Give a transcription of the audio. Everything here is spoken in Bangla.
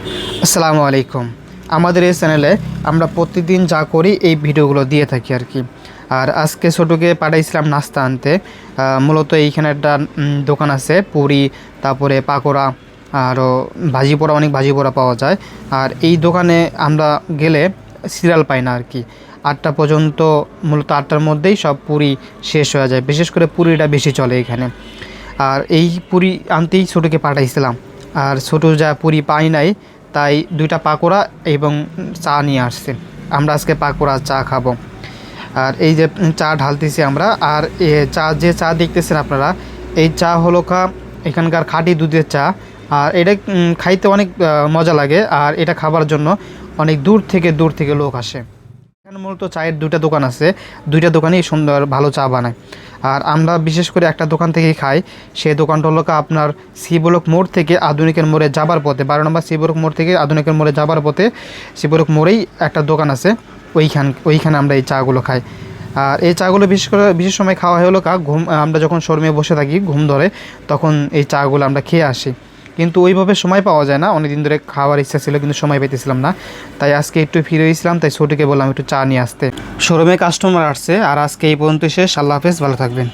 আসসালামু আলাইকুম। আমাদের এই চ্যানেলে আমরা প্রতিদিন যা করি এই ভিডিওগুলো দিয়ে থাকি আর কি। আর আজকে ছোটোকে পাঠাইছিলাম নাস্তা আনতে। মূলত এইখানে একটা দোকান আছে, পুরি, তারপরে পাকোড়া, আরও ভাজি পোড়া, অনেক ভাজি পোড়া পাওয়া যায়। আর এই দোকানে আমরা গেলে সিরিয়াল পাই না আর কি। 8টা পর্যন্ত, মূলত 8টার মধ্যেই সব পুরি শেষ হয়ে যায়। বিশেষ করে পুরিটা বেশি চলে এখানে। আর এই পুরি আনতেই ছোটোকে পাঠাইছিলাম। আর ছোটো যা পুরি পাই নাই, তাই 2টা পাকোড়া এবং চা নিয়ে আসছে। আমরা আজকে পাকোড়া চা খাবো। আর এই যে চা ঢালতেছি আমরা। আর চা দেখতেছেন আপনারা, এই চা হলো এখানকার খাঁটি দুধের চা। আর এটা খাইতে অনেক মজা লাগে। আর এটা খাবার জন্য অনেক দূর থেকে লোক আসে। এখানে মূলত চায়ের 2টা দোকান আছে, 2টা দোকানেই সুন্দর ভালো চা বানায়। আর আমরা বিশেষ করে একটা দোকান থেকেই খাই। সেই দোকানটা হলো আপনার শিবলক মোড় থেকে আধুনিকের মোড়ে যাবার পথে, 12 নম্বর শিবলক মোড় থেকে আধুনিকের মোড়ে যাবার পথে শিবলক মোড়েই একটা দোকান আছে। ওইখানে আমরা এই চাগুলো খাই। আর এই চাগুলো বিশেষ সময় খাওয়া হলো আমরা যখন শোরুমে বসে থাকি, ঘুম ধরে, তখন এই চাগুলো আমরা খেয়ে আসি। কিন্তু ওইভাবে সময় পাওয়া যায় না। অনেক দিন ধরে খাওয়ার ইচ্ছা ছিল, কিন্তু সময় পেতেছিলাম না। তাই আজকে একটু ফিরে এসেছিলাম, তাই ছোটিকে বললাম একটু চা নিয়ে আসতে। শোরুমে কাস্টমার আসছে। আর আজকে এই পর্যন্ত শেষ। আল্লাহ হাফেজ, ভালো থাকবেন।